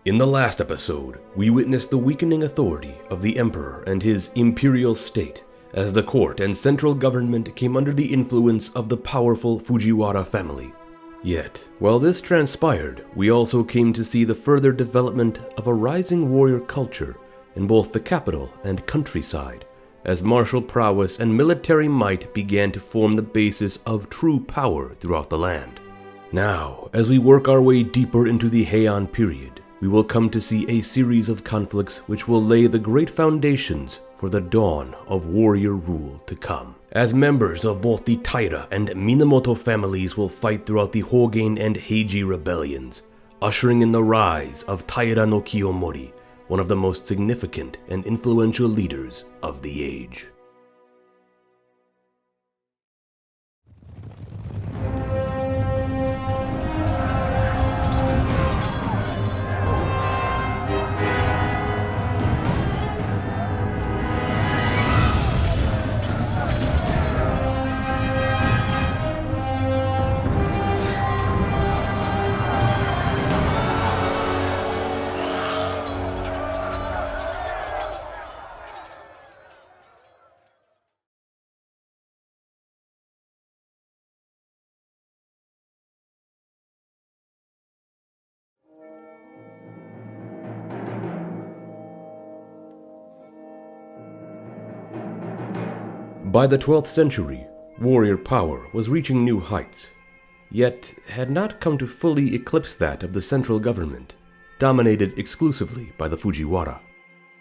In the last episode, we witnessed the weakening authority of the Emperor and his imperial state as the court and central government came under the influence of the powerful Fujiwara family. Yet, while this transpired, we also came to see the further development of a rising warrior culture in both the capital and countryside, as martial prowess and military might began to form the basis of true power throughout the land. Now, as we work our way deeper into the Heian period, we will come to see a series of conflicts which will lay the great foundations for the dawn of warrior rule to come, as members of both the Taira and Minamoto families will fight throughout the Hogen and Heiji Rebellions, ushering in the rise of Taira no Kiyomori, one of the most significant and influential leaders of the age. By the 12th century, warrior power was reaching new heights, yet had not come to fully eclipse that of the central government, dominated exclusively by the Fujiwara.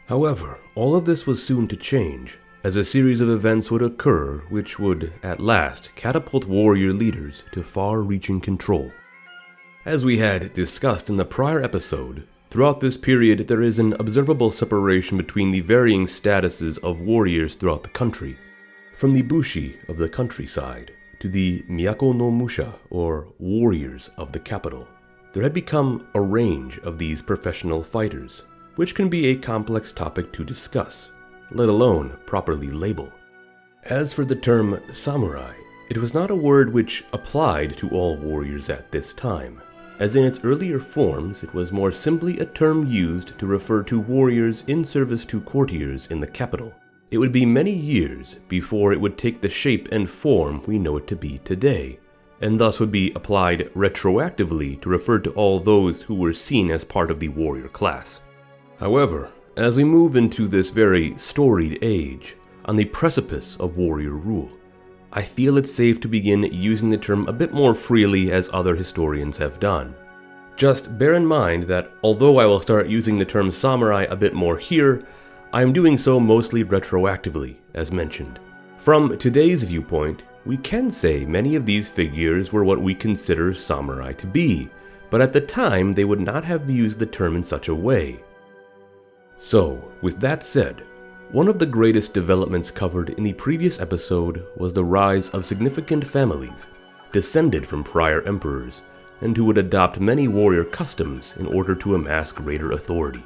However, all of this was soon to change, as a series of events would occur which would, at last, catapult warrior leaders to far-reaching control. As we had discussed in the prior episode, throughout this period there is an observable separation between the varying statuses of warriors throughout the country. From the bushi of the countryside to the miyako no musha, or warriors of the capital, there had become a range of these professional fighters, which can be a complex topic to discuss, let alone properly label. As for the term samurai, it was not a word which applied to all warriors at this time, as in its earlier forms it was more simply a term used to refer to warriors in service to courtiers in the capital. It would be many years before it would take the shape and form we know it to be today, and thus would be applied retroactively to refer to all those who were seen as part of the warrior class. However, as we move into this very storied age, on the precipice of warrior rule, I feel it's safe to begin using the term a bit more freely as other historians have done. Just bear in mind that although I will start using the term samurai a bit more here, I am doing so mostly retroactively, as mentioned. From today's viewpoint, we can say many of these figures were what we consider samurai to be, but at the time they would not have used the term in such a way. So, with that said, one of the greatest developments covered in the previous episode was the rise of significant families, descended from prior emperors, and who would adopt many warrior customs in order to amass greater authority.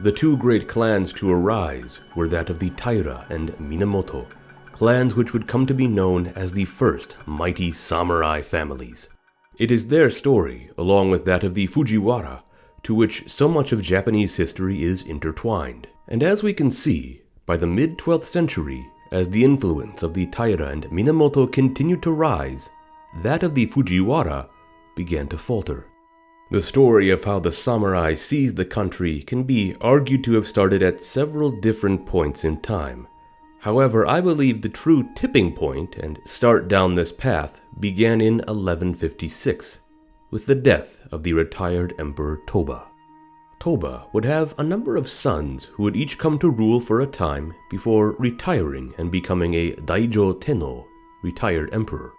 The two great clans to arise were that of the Taira and Minamoto, clans which would come to be known as the first mighty samurai families. It is their story, along with that of the Fujiwara, to which so much of Japanese history is intertwined. And as we can see, by the mid-12th century, as the influence of the Taira and Minamoto continued to rise, that of the Fujiwara began to falter. The story of how the samurai seized the country can be argued to have started at several different points in time. However, I believe the true tipping point and start down this path began in 1156, with the death of the retired Emperor Toba. Toba would have a number of sons who would each come to rule for a time before retiring and becoming a Daijo Tenno, retired emperor.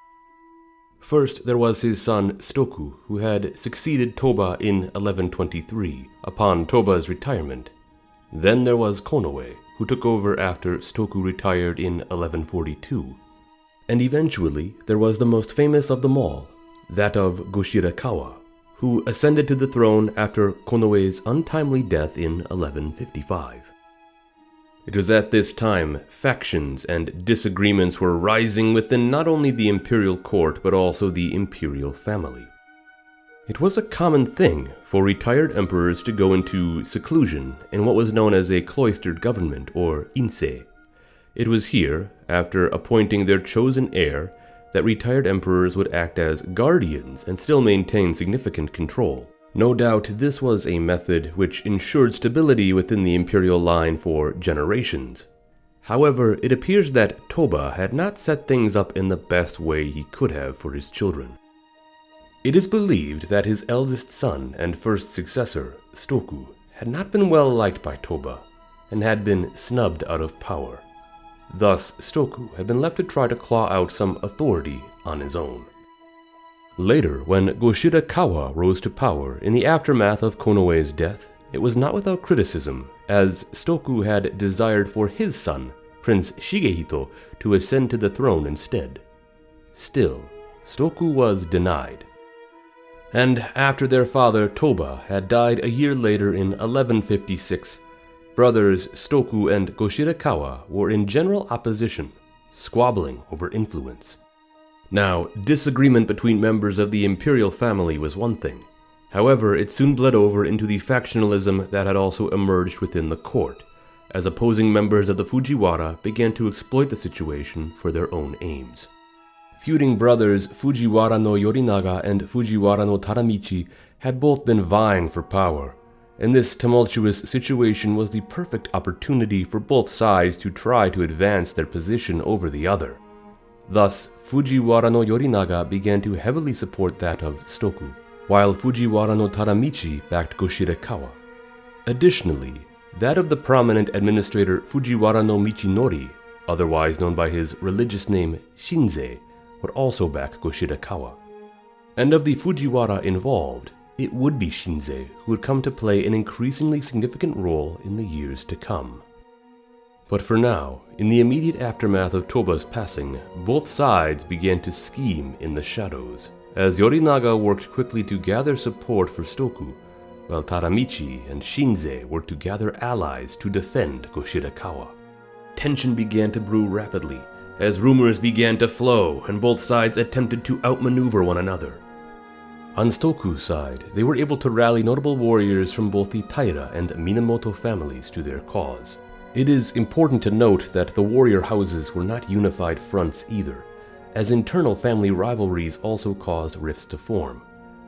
First, there was his son Stoku, who had succeeded Toba in 1123 upon Toba's retirement. Then there was Konoe, who took over after Stoku retired in 1142. And eventually, there was the most famous of them all, that of Go-Shirakawa, who ascended to the throne after Konoe's untimely death in 1155. It was at this time factions and disagreements were rising within not only the imperial court but also the imperial family. It was a common thing for retired emperors to go into seclusion in what was known as a cloistered government, or insei. It was here, after appointing their chosen heir, that retired emperors would act as guardians and still maintain significant control. No doubt this was a method which ensured stability within the imperial line for generations. However, it appears that Toba had not set things up in the best way he could have for his children. It is believed that his eldest son and first successor, Stoku, had not been well liked by Toba, and had been snubbed out of power. Thus, Stoku had been left to try to claw out some authority on his own. Later, when Goshirakawa rose to power in the aftermath of Konoe's death, it was not without criticism, as Stoku had desired for his son, Prince Shigehito, to ascend to the throne instead. Still, Stoku was denied. And after their father Toba had died a year later in 1156, brothers Stoku and Goshirakawa were in general opposition, squabbling over influence. Now, disagreement between members of the imperial family was one thing. However, it soon bled over into the factionalism that had also emerged within the court, as opposing members of the Fujiwara began to exploit the situation for their own aims. Feuding brothers Fujiwara no Yorinaga and Fujiwara no Taramichi had both been vying for power, and this tumultuous situation was the perfect opportunity for both sides to try to advance their position over the other. Thus, Fujiwara no Yorinaga began to heavily support that of Stoku, while Fujiwara no Taramichi backed Goshirakawa. Additionally, that of the prominent administrator Fujiwara no Michinori, otherwise known by his religious name Shinzei, would also back Goshirakawa. And of the Fujiwara involved, it would be Shinzei who would come to play an increasingly significant role in the years to come. But for now, in the immediate aftermath of Toba's passing, both sides began to scheme in the shadows, as Yorinaga worked quickly to gather support for Stoku, while Taramichi and Shinzei worked to gather allies to defend Goshirakawa. Tension began to brew rapidly, as rumors began to flow and both sides attempted to outmaneuver one another. On Stoku's side, they were able to rally notable warriors from both the Taira and Minamoto families to their cause. It is important to note that the warrior houses were not unified fronts either, as internal family rivalries also caused rifts to form,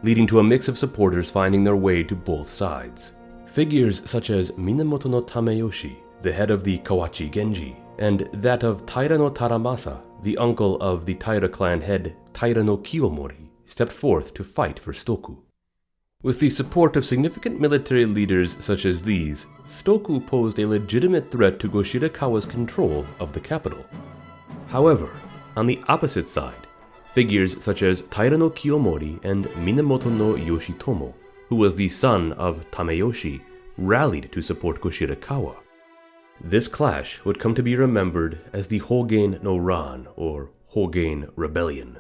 leading to a mix of supporters finding their way to both sides. Figures such as Minamoto no Tameyoshi, the head of the Kawachi Genji, and that of Taira no Taramasa, the uncle of the Taira clan head Taira no Kiyomori, stepped forth to fight for Stoku. With the support of significant military leaders such as these, Stoku posed a legitimate threat to Goshirakawa's control of the capital. However, on the opposite side, figures such as Taira no Kiyomori and Minamoto no Yoshitomo, who was the son of Tameyoshi, rallied to support Goshirakawa. This clash would come to be remembered as the Hogen no Ran, or Hogen Rebellion.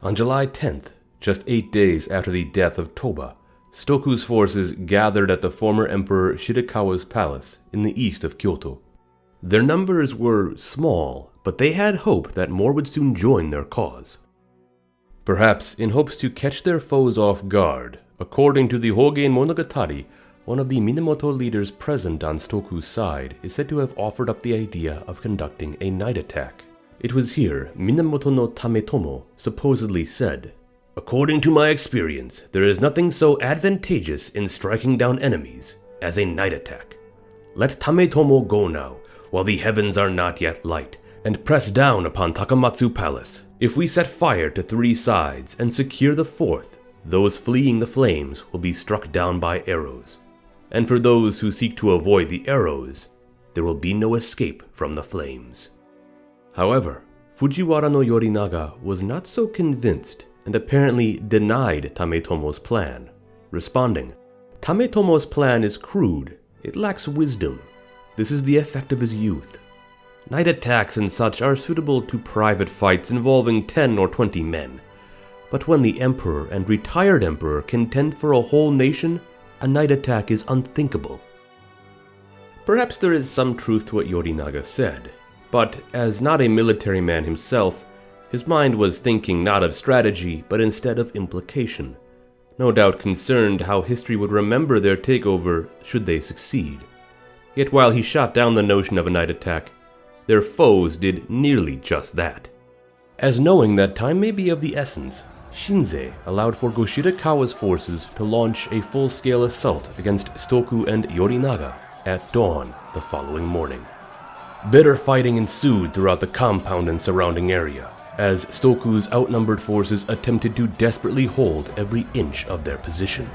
On July 10th, just 8 days after the death of Toba, Stoku's forces gathered at the former Emperor Shirakawa's palace in the east of Kyoto. Their numbers were small, but they had hope that more would soon join their cause. Perhaps in hopes to catch their foes off guard, according to the Hogen Monogatari, one of the Minamoto leaders present on Stoku's side is said to have offered up the idea of conducting a night attack. It was here Minamoto no Tametomo supposedly said, "According to my experience, there is nothing so advantageous in striking down enemies as a night attack. Let Tametomo go now, while the heavens are not yet light, and press down upon Takamatsu Palace. If we set fire to 3 sides and secure the 4th, those fleeing the flames will be struck down by arrows. And for those who seek to avoid the arrows, there will be no escape from the flames." However, Fujiwara no Yorinaga was not so convinced and apparently denied Tametomo's plan, responding, "Tametomo's plan is crude, it lacks wisdom. This is the effect of his youth. Night attacks and such are suitable to private fights involving 10 or 20 men. But when the emperor and retired emperor contend for a whole nation, a night attack is unthinkable." Perhaps there is some truth to what Yorinaga said, but as not a military man himself, his mind was thinking not of strategy, but instead of implication, no doubt concerned how history would remember their takeover should they succeed. Yet while he shot down the notion of a night attack, their foes did nearly just that. As knowing that time may be of the essence, Shinzei allowed for Goshirakawa's forces to launch a full-scale assault against Stoku and Yorinaga at dawn the following morning. Bitter fighting ensued throughout the compound and surrounding area, as Stoku's outnumbered forces attempted to desperately hold every inch of their position.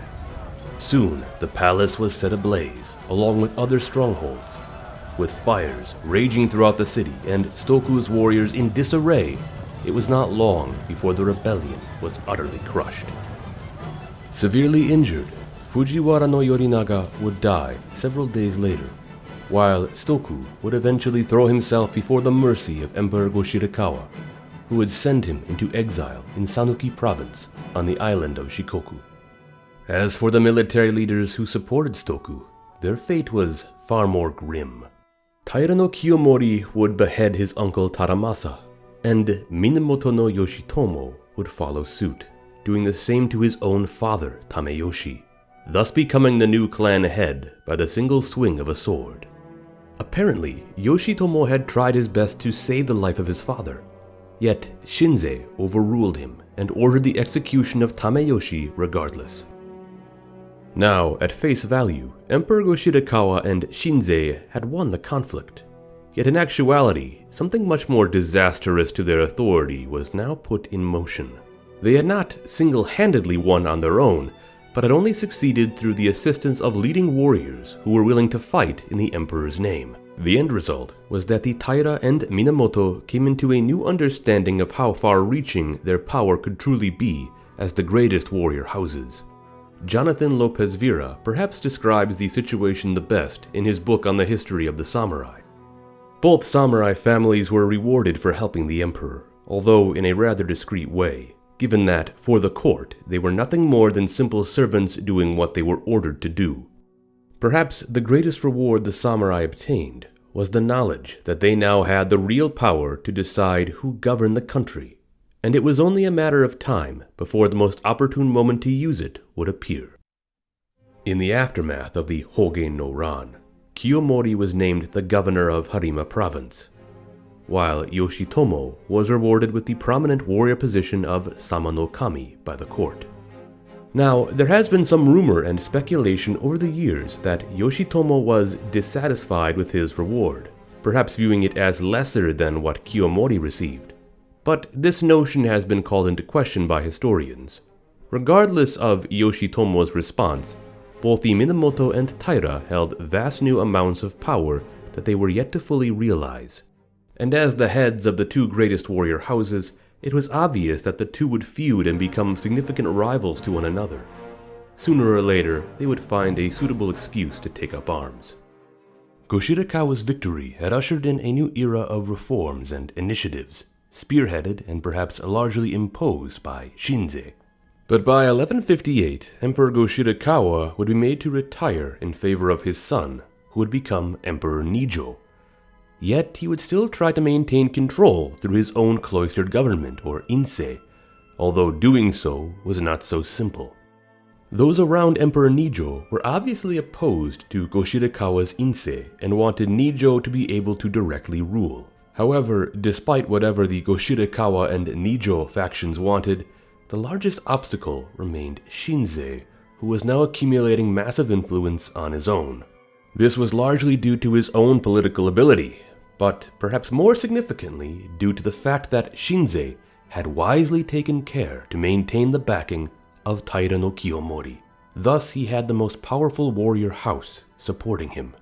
Soon, the palace was set ablaze, along with other strongholds. With fires raging throughout the city and Stoku's warriors in disarray, it was not long before the rebellion was utterly crushed. Severely injured, Fujiwara no Yorinaga would die several days later, while Stoku would eventually throw himself before the mercy of Emperor Goshirakawa, who would send him into exile in Sanuki province on the island of Shikoku. As for the military leaders who supported Stoku, their fate was far more grim. Taira no Kiyomori would behead his uncle Taramasa, and Minamoto no Yoshitomo would follow suit, doing the same to his own father, Tameyoshi, thus becoming the new clan head by the single swing of a sword. Apparently, Yoshitomo had tried his best to save the life of his father, yet Shinzei overruled him and ordered the execution of Tameyoshi regardless. Now, at face value, Emperor Goshirakawa and Shinzei had won the conflict. Yet in actuality, something much more disastrous to their authority was now put in motion. They had not single-handedly won on their own, but had only succeeded through the assistance of leading warriors who were willing to fight in the emperor's name. The end result was that the Taira and Minamoto came into a new understanding of how far-reaching their power could truly be as the greatest warrior houses. Jonathan López-Vera perhaps describes the situation the best in his book on the history of the samurai. Both samurai families were rewarded for helping the emperor, although in a rather discreet way, given that, for the court, they were nothing more than simple servants doing what they were ordered to do. Perhaps the greatest reward the samurai obtained was the knowledge that they now had the real power to decide who governed the country, and it was only a matter of time before the most opportune moment to use it would appear. In the aftermath of the Hogen no Ran, Kiyomori was named the governor of Harima province, while Yoshitomo was rewarded with the prominent warrior position of Sama no Kami by the court. Now, there has been some rumor and speculation over the years that Yoshitomo was dissatisfied with his reward, perhaps viewing it as lesser than what Kiyomori received. But this notion has been called into question by historians. Regardless of Yoshitomo's response, both the Minamoto and Taira held vast new amounts of power that they were yet to fully realize. And as the heads of the two greatest warrior houses, it was obvious that the two would feud and become significant rivals to one another. Sooner or later, they would find a suitable excuse to take up arms. Goshirakawa's victory had ushered in a new era of reforms and initiatives, spearheaded and perhaps largely imposed by Shinzei. But by 1158, Emperor Goshirakawa would be made to retire in favor of his son, who would become Emperor Nijo. Yet he would still try to maintain control through his own cloistered government, or Insei, although doing so was not so simple. Those around Emperor Nijo were obviously opposed to Goshirakawa's Insei and wanted Nijo to be able to directly rule. However, despite whatever the Goshirakawa and Nijo factions wanted, the largest obstacle remained Shinzei, who was now accumulating massive influence on his own. This was largely due to his own political ability, but perhaps more significantly due to the fact that Shinzei had wisely taken care to maintain the backing of Taira no Kiyomori. Thus, he had the most powerful warrior house supporting him.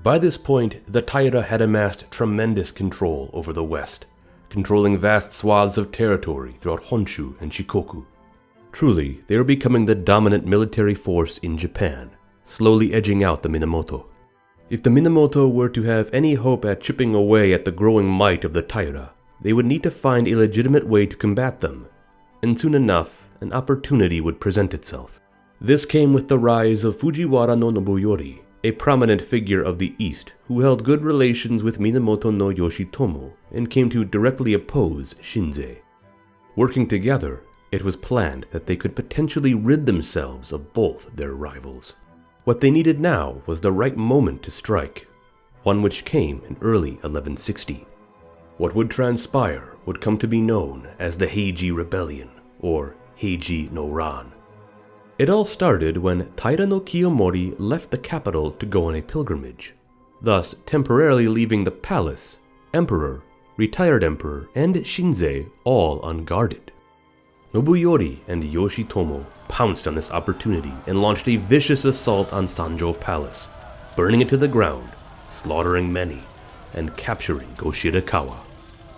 By this point, the Taira had amassed tremendous control over the West, controlling vast swaths of territory throughout Honshu and Shikoku. Truly, they were becoming the dominant military force in Japan, slowly edging out the Minamoto. If the Minamoto were to have any hope at chipping away at the growing might of the Taira, they would need to find a legitimate way to combat them, and soon enough, an opportunity would present itself. This came with the rise of Fujiwara no Nobuyori, a prominent figure of the East who held good relations with Minamoto no Yoshitomo and came to directly oppose Shinzei. Working together, It was planned that they could potentially rid themselves of both their rivals. What they needed now was the right moment to strike, one which came in early 1160. What would transpire would come to be known as the Heiji Rebellion, or Heiji no Ran. It all started when Taira no Kiyomori left the capital to go on a pilgrimage, thus temporarily leaving the palace, emperor, retired emperor, and Shinzei all unguarded. Nobuyori and Yoshitomo pounced on this opportunity and launched a vicious assault on Sanjo Palace, burning it to the ground, slaughtering many, and capturing Goshirakawa.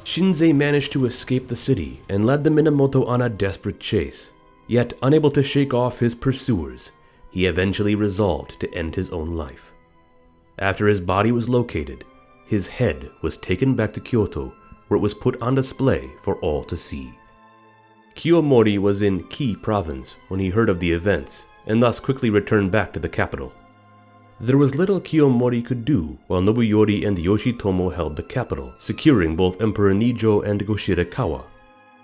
Shinzei managed to escape the city and led the Minamoto on a desperate chase. Yet, unable to shake off his pursuers, he eventually resolved to end his own life. After his body was located, his head was taken back to Kyoto, where it was put on display for all to see. Kiyomori was in Ki province when he heard of the events, and thus quickly returned back to the capital. There was little Kiyomori could do while Nobuyori and Yoshitomo held the capital, securing both Emperor Nijo and Goshirakawa.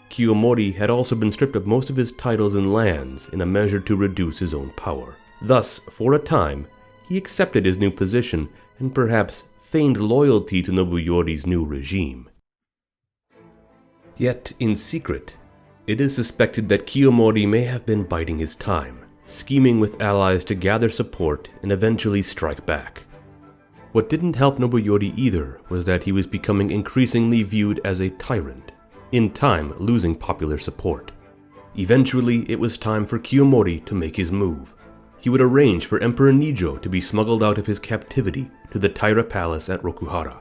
Kiyomori had also been stripped of most of his titles and lands in a measure to reduce his own power. Thus, for a time, he accepted his new position and perhaps feigned loyalty to Nobuyori's new regime. Yet, in secret, it is suspected that Kiyomori may have been biding his time, scheming with allies to gather support and eventually strike back. What didn't help Nobuyori either was that he was becoming increasingly viewed as a tyrant, in time losing popular support. Eventually, it was time for Kiyomori to make his move. He would arrange for Emperor Nijo to be smuggled out of his captivity to the Taira Palace at Rokuhara.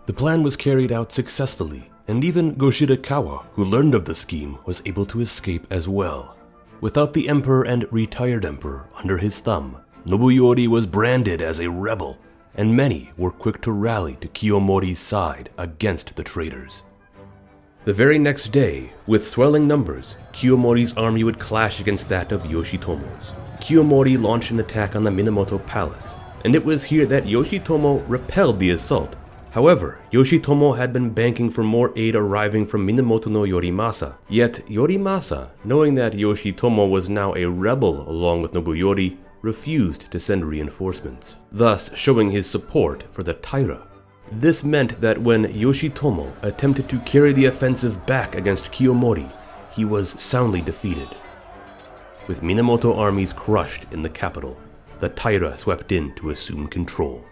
The plan was carried out successfully, and even Goshirakawa, who learned of the scheme, was able to escape as well. Without the emperor and retired emperor under his thumb, Nobuyori was branded as a rebel, and many were quick to rally to Kiyomori's side against the traitors. The very next day, with swelling numbers, Kiyomori's army would clash against that of Yoshitomo's. Kiyomori launched an attack on the Minamoto Palace, and it was here that Yoshitomo repelled the assault. However, Yoshitomo had been banking for more aid arriving from Minamoto no Yorimasa. Yet Yorimasa, knowing that Yoshitomo was now a rebel along with Nobuyori, refused to send reinforcements, thus showing his support for the Taira. This meant that when Yoshitomo attempted to carry the offensive back against Kiyomori, he was soundly defeated. With Minamoto armies crushed in the capital, the Taira swept in to assume control.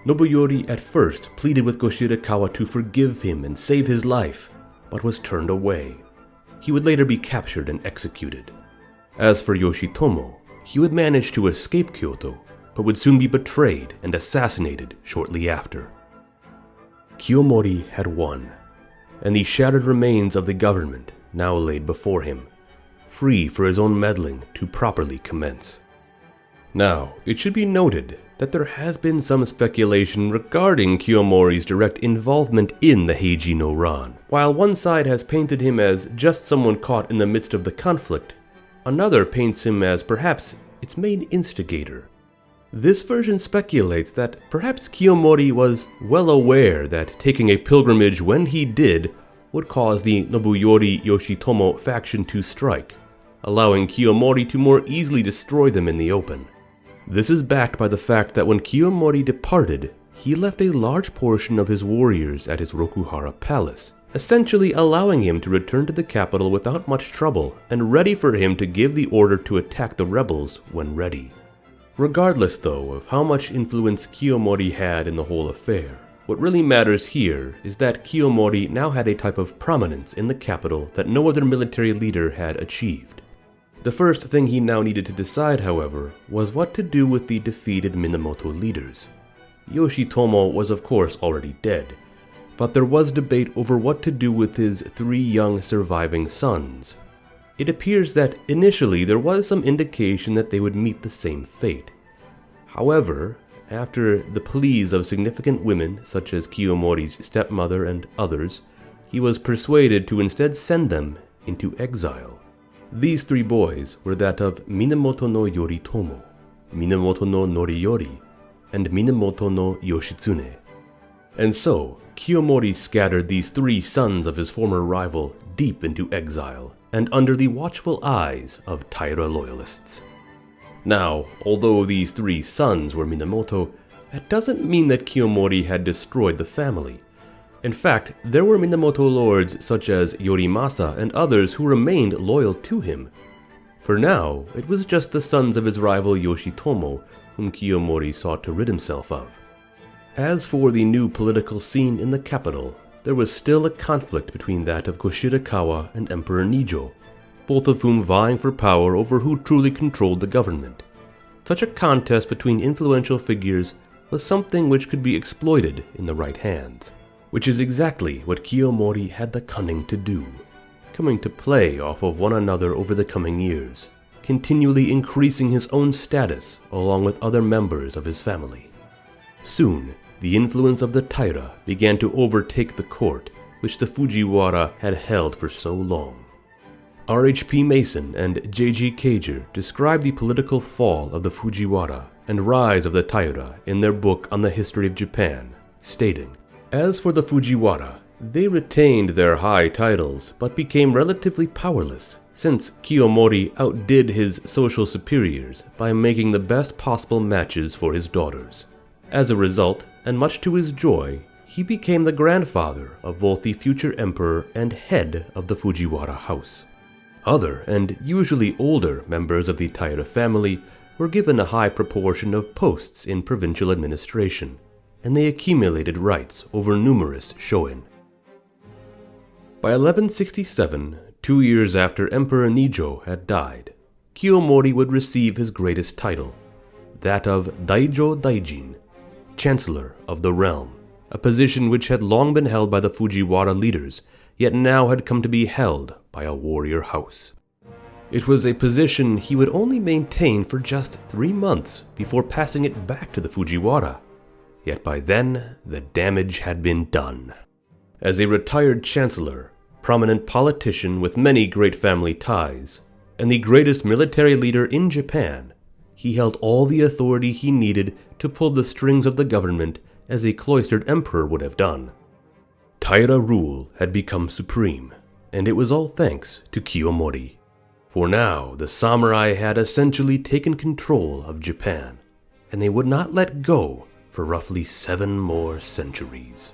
Nobuyori at first pleaded with Goshirakawa to forgive him and save his life, but was turned away. He would later be captured and executed. As for Yoshitomo, he would manage to escape Kyoto, but would soon be betrayed and assassinated shortly after. Kiyomori had won, and the shattered remains of the government now laid before him, free for his own meddling to properly commence. Now, it should be noted that there has been some speculation regarding Kiyomori's direct involvement in the Heiji no Ran. While one side has painted him as just someone caught in the midst of the conflict, another paints him as perhaps its main instigator. This version speculates that perhaps Kiyomori was well aware that taking a pilgrimage when he did would cause the Nobuyori-Yoshitomo faction to strike, allowing Kiyomori to more easily destroy them in the open. This is backed by the fact that when Kiyomori departed, he left a large portion of his warriors at his Rokuhara palace, essentially allowing him to return to the capital without much trouble and ready for him to give the order to attack the rebels when ready. Regardless, though, of how much influence Kiyomori had in the whole affair, what really matters here is that Kiyomori now had a type of prominence in the capital that no other military leader had achieved. The first thing he now needed to decide, however, was what to do with the defeated Minamoto leaders. Yoshitomo was of course already dead, but there was debate over what to do with his 3 young surviving sons. It appears that initially there was some indication that they would meet the same fate. However, after the pleas of significant women such as Kiyomori's stepmother and others, he was persuaded to instead send them into exile. These 3 boys were that of Minamoto no Yoritomo, Minamoto no Noriyori, and Minamoto no Yoshitsune. And so, Kiyomori scattered these 3 sons of his former rival deep into exile, and under the watchful eyes of Taira loyalists. Now, although these 3 sons were Minamoto, that doesn't mean that Kiyomori had destroyed the family. In fact, there were Minamoto lords such as Yorimasa and others who remained loyal to him. For now, it was just the sons of his rival Yoshitomo whom Kiyomori sought to rid himself of. As for the new political scene in the capital, there was still a conflict between that of Koshirakawa and Emperor Nijo, both of whom vying for power over who truly controlled the government. Such a contest between influential figures was something which could be exploited in the right hands, which is exactly what Kiyomori had the cunning to do, coming to play off of one another over the coming years, continually increasing his own status along with other members of his family. Soon, the influence of the Taira began to overtake the court, which the Fujiwara had held for so long. R.H.P. Mason and J.G. Caiger describe the political fall of the Fujiwara and rise of the Taira in their book on the history of Japan, stating, "As for the Fujiwara, they retained their high titles but became relatively powerless, since Kiyomori outdid his social superiors by making the best possible matches for his daughters. As a result, and much to his joy, he became the grandfather of both the future emperor and head of the Fujiwara house. Other, and usually older, members of the Taira family were given a high proportion of posts in provincial administration, and they accumulated rights over numerous shoin. By 1167, 2 years after Emperor Nijo had died, Kiyomori would receive his greatest title, that of Daijo Daijin, Chancellor of the Realm, a position which had long been held by the Fujiwara leaders, yet now had come to be held by a warrior house. It was a position he would only maintain for just 3 months before passing it back to the Fujiwara, yet by then the damage had been done. As a retired chancellor, prominent politician with many great family ties, and the greatest military leader in Japan, he held all the authority he needed to pull the strings of the government as a cloistered emperor would have done. Taira rule had become supreme, and it was all thanks to Kiyomori. For now, the samurai had essentially taken control of Japan, and they would not let go for roughly 7 more centuries.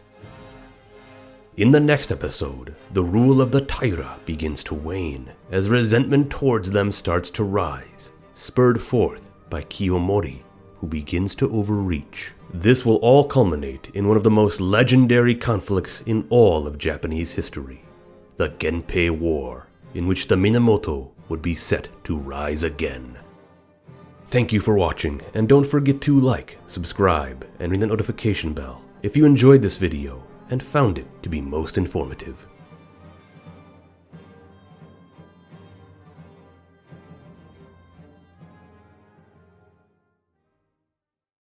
In the next episode, the rule of the Taira begins to wane as resentment towards them starts to rise, spurred forth by Kiyomori, who begins to overreach. This will all culminate in one of the most legendary conflicts in all of Japanese history, the Genpei War, in which the Minamoto would be set to rise again. Thank you for watching, and don't forget to like, subscribe, and ring the notification bell if you enjoyed this video and found it to be most informative.